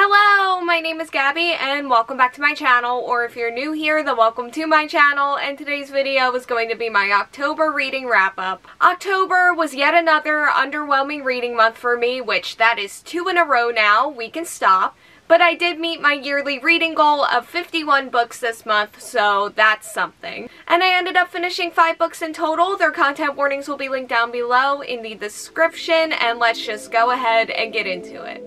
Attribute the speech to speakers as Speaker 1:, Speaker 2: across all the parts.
Speaker 1: Hello, my name is Gabby and welcome back to my channel, or if you're new here, then welcome to my channel, and today's video is going to be my October reading wrap-up. October was yet another underwhelming reading month for me, which that is 2 in a row now. We can stop. But I did meet my yearly reading goal of 51 books this month, so that's something. And I ended up finishing 5 books in total. Their content warnings will be linked down below in the description, and let's just go ahead and get into it.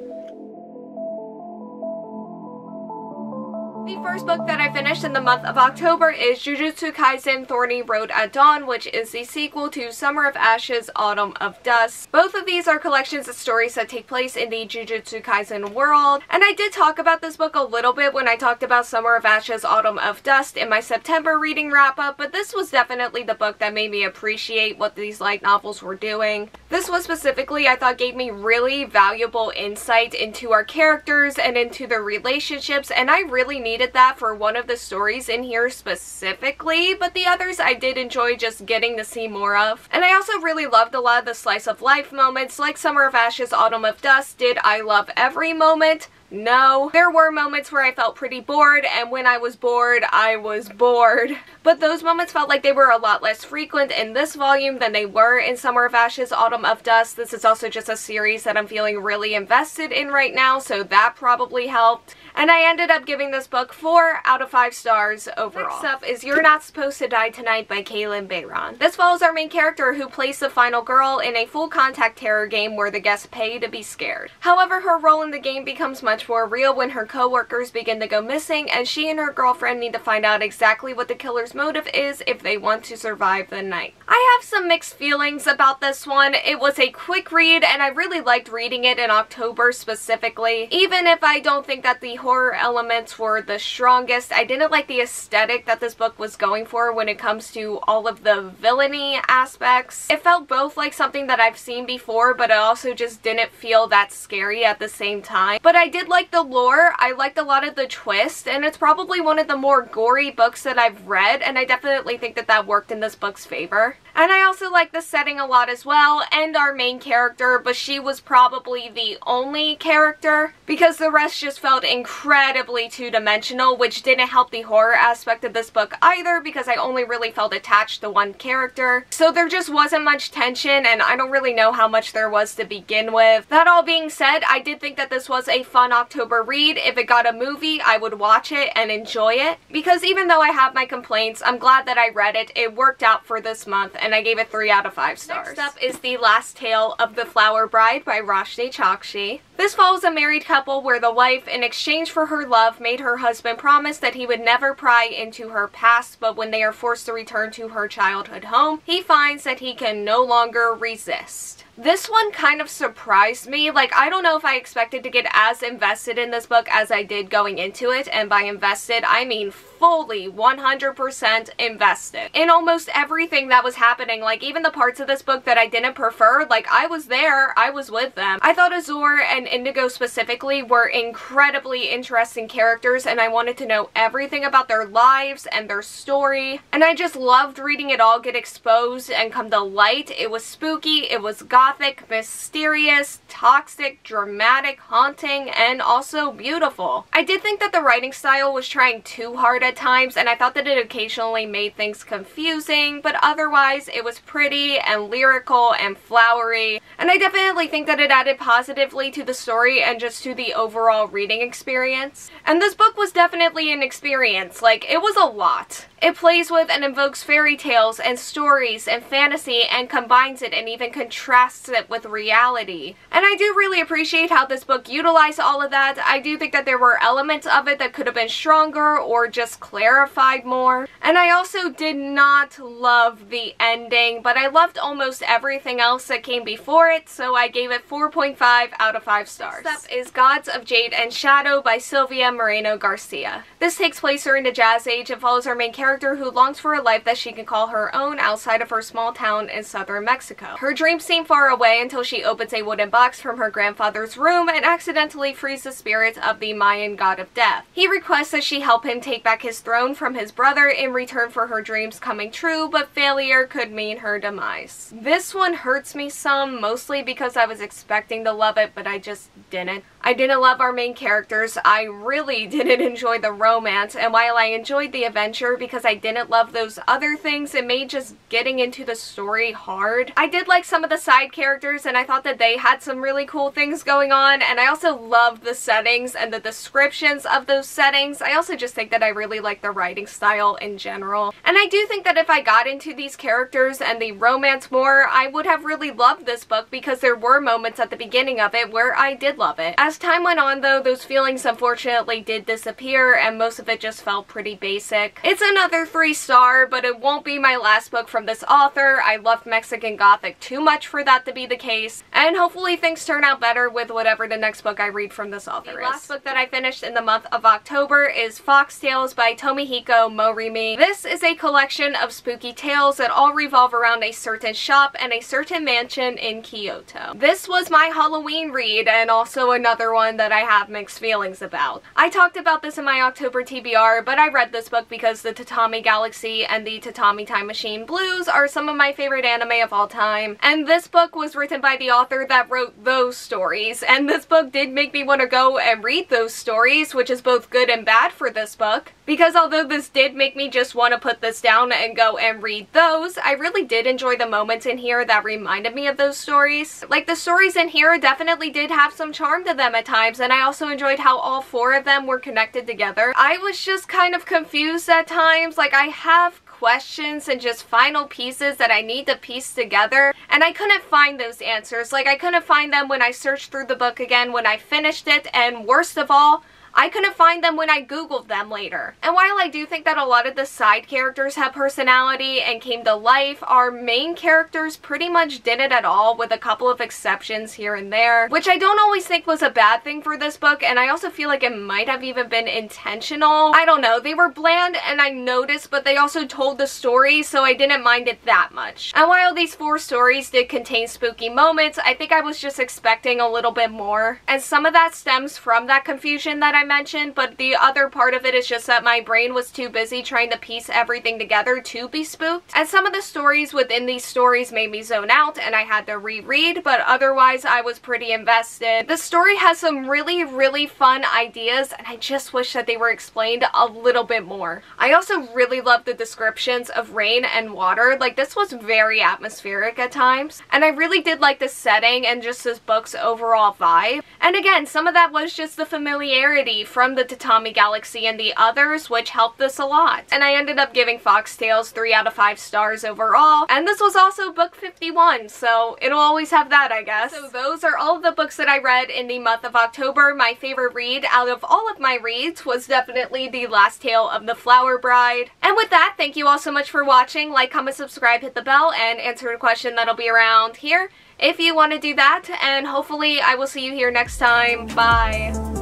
Speaker 1: The first book that I finished in the month of October is Jujutsu Kaisen Thorny Road at Dawn, which is the sequel to Summer of Ashes, Autumn of Dust. Both of these are collections of stories that take place in the Jujutsu Kaisen world, and I did talk about this book a little bit when I talked about Summer of Ashes, Autumn of Dust in my September reading wrap-up, but this was definitely the book that made me appreciate what these light novels were doing. This one specifically, I thought, gave me really valuable insight into our characters and into their relationships, and I really needed that for one of the stories in here specifically, but the others I did enjoy just getting to see more of. And I also really loved a lot of the slice of life moments, like Summer of Ashes, Autumn of Dust. Did I love every moment? No. There were moments where I felt pretty bored, and when I was bored, I was bored. But those moments felt like they were a lot less frequent in this volume than they were in Summer of Ashes, Autumn of Dust. This is also just a series that I'm feeling really invested in right now, so that probably helped. And I ended up giving this book 4 out of 5 stars overall. Next up is You're Not Supposed to Die Tonight by Kaylnn Bayron. This follows our main character who plays the final girl in a full contact terror game where the guests pay to be scared. However, her role in the game becomes much more real when her co-workers begin to go missing, and she and her girlfriend need to find out exactly what the killer's motive is if they want to survive the night. I have some mixed feelings about this one. It was a quick read, and I really liked reading it in October specifically. Even if I don't think that the horror elements were the strongest, I didn't like the aesthetic that this book was going for when it comes to all of the villainy aspects. It felt both like something that I've seen before, but it also just didn't feel that scary at the same time. But I did like the lore. I liked a lot of the twists, and it's probably one of the more gory books that I've read, and I definitely think that that worked in this book's favor. And I also like the setting a lot as well, and our main character, but she was probably the only character because the rest just felt incredibly two-dimensional, which didn't help the horror aspect of this book either because I only really felt attached to one character. So there just wasn't much tension, and I don't really know how much there was to begin with. That all being said, I did think that this was a fun October read. If it got a movie, I would watch it and enjoy it because even though I have my complaints, I'm glad that I read it. It worked out for this month, and I gave it 3 out of 5 stars. Next up is The Last Tale of the Flower Bride by Roshani Chokshi. This follows a married couple where the wife, in exchange for her love, made her husband promise that he would never pry into her past, but when they are forced to return to her childhood home, he finds that he can no longer resist. This one kind of surprised me. Like, I don't know if I expected to get as invested in this book as I did going into it, and by invested, I mean fully 100% invested in almost everything that was happening. Like, even the parts of this book that I didn't prefer, like, I was there, I was with them. I thought Azur and Indigo specifically were incredibly interesting characters, and I wanted to know everything about their lives and their story, and I just loved reading it all get exposed and come to light. It was spooky, it was gothic, mysterious, toxic, dramatic, haunting, and also beautiful. I did think that the writing style was trying too hard at times, and I thought that it occasionally made things confusing, but otherwise it was pretty and lyrical and flowery, and I definitely think that it added positively to the story and just to the overall reading experience. And this book was definitely an experience. Like, it was a lot. It plays with and invokes fairy tales and stories and fantasy and combines it and even contrasts it with reality. And I do really appreciate how this book utilized all of that. I do think that there were elements of it that could have been stronger or just clarified more. And I also did not love the ending, but I loved almost everything else that came before it, so I gave it 4.5 out of 5 stars. Next up is Gods of Jade and Shadow by Silvia Moreno Garcia. This takes place during the Jazz Age and follows our main character who longs for a life that she can call her own outside of her small town in southern Mexico. Her dreams seem far away until she opens a wooden box from her grandfather's room and accidentally frees the spirit of the Mayan god of death. He requests that she help him take back his throne from his brother in return for her dreams coming true, but failure could mean her demise. This one hurts me some, mostly because I was expecting to love it, but I just just didn't. I didn't love our main characters. I really didn't enjoy the romance, and while I enjoyed the adventure because I didn't love those other things, it made just getting into the story hard. I did like some of the side characters, and I thought that they had some really cool things going on, and I also loved the settings and the descriptions of those settings. I also just think that I really like the writing style in general. And I do think that if I got into these characters and the romance more, I would have really loved this book because there were moments at the beginning of it where I did love it. As time went on though, those feelings unfortunately did disappear and most of it just felt pretty basic. It's another 3-star, but it won't be my last book from this author. I loved Mexican Gothic too much for that to be the case, and hopefully things turn out better with whatever the next book I read from this author is. The last book that I finished in the month of October is Foxtales by Tomihiko Morimi. This is a collection of spooky tales that all revolve around a certain shop and a certain mansion in Kyoto. This was my Halloween read and also another one that I have mixed feelings about. I talked about this in my October TBR, but I read this book because the Tatami Galaxy and the Tatami Time Machine Blues are some of my favorite anime of all time, and this book was written by the author that wrote those stories, and this book did make me want to go and read those stories, which is both good and bad for this book, because although this did make me just want to put this down and go and read those, I really did enjoy the moments in here that reminded me of those stories. Like, the stories in here definitely did have some charm to them at times, and I also enjoyed how all 4 of them were connected together. I was just kind of confused at times. Like, I have questions and just final pieces that I need to piece together, and I couldn't find those answers. Like, I couldn't find them when I searched through the book again when I finished it, and worst of all, I couldn't find them when I googled them later. And while I do think that a lot of the side characters have personality and came to life, our main characters pretty much didn't at all, with a couple of exceptions here and there, which I don't always think was a bad thing for this book, and I also feel like it might have even been intentional. I don't know, they were bland and I noticed, but they also told the story, so I didn't mind it that much. And while these 4 stories did contain spooky moments, I think I was just expecting a little bit more, and some of that stems from that confusion that I mentioned, but the other part of it is just that my brain was too busy trying to piece everything together to be spooked, and some of the stories within these stories made me zone out and I had to reread, but otherwise I was pretty invested. The story has some really fun ideas, and I just wish that they were explained a little bit more. I also really love the descriptions of rain and water. Like, this was very atmospheric at times, and I really did like the setting and just this book's overall vibe. And again, some of that was just the familiarity from the Tatami Galaxy and the others, which helped this a lot. And I ended up giving Foxtales 3 out of 5 stars overall, and this was also book 51, so it'll always have that, I guess. So those are all of the books that I read in the month of October. My favorite read out of all of my reads was definitely The Last Tale of the Flower Bride. And with that, thank you all so much for watching. Like, comment, subscribe, hit the bell, and answer a question that'll be around here if you want to do that, and hopefully I will see you here next time. Bye!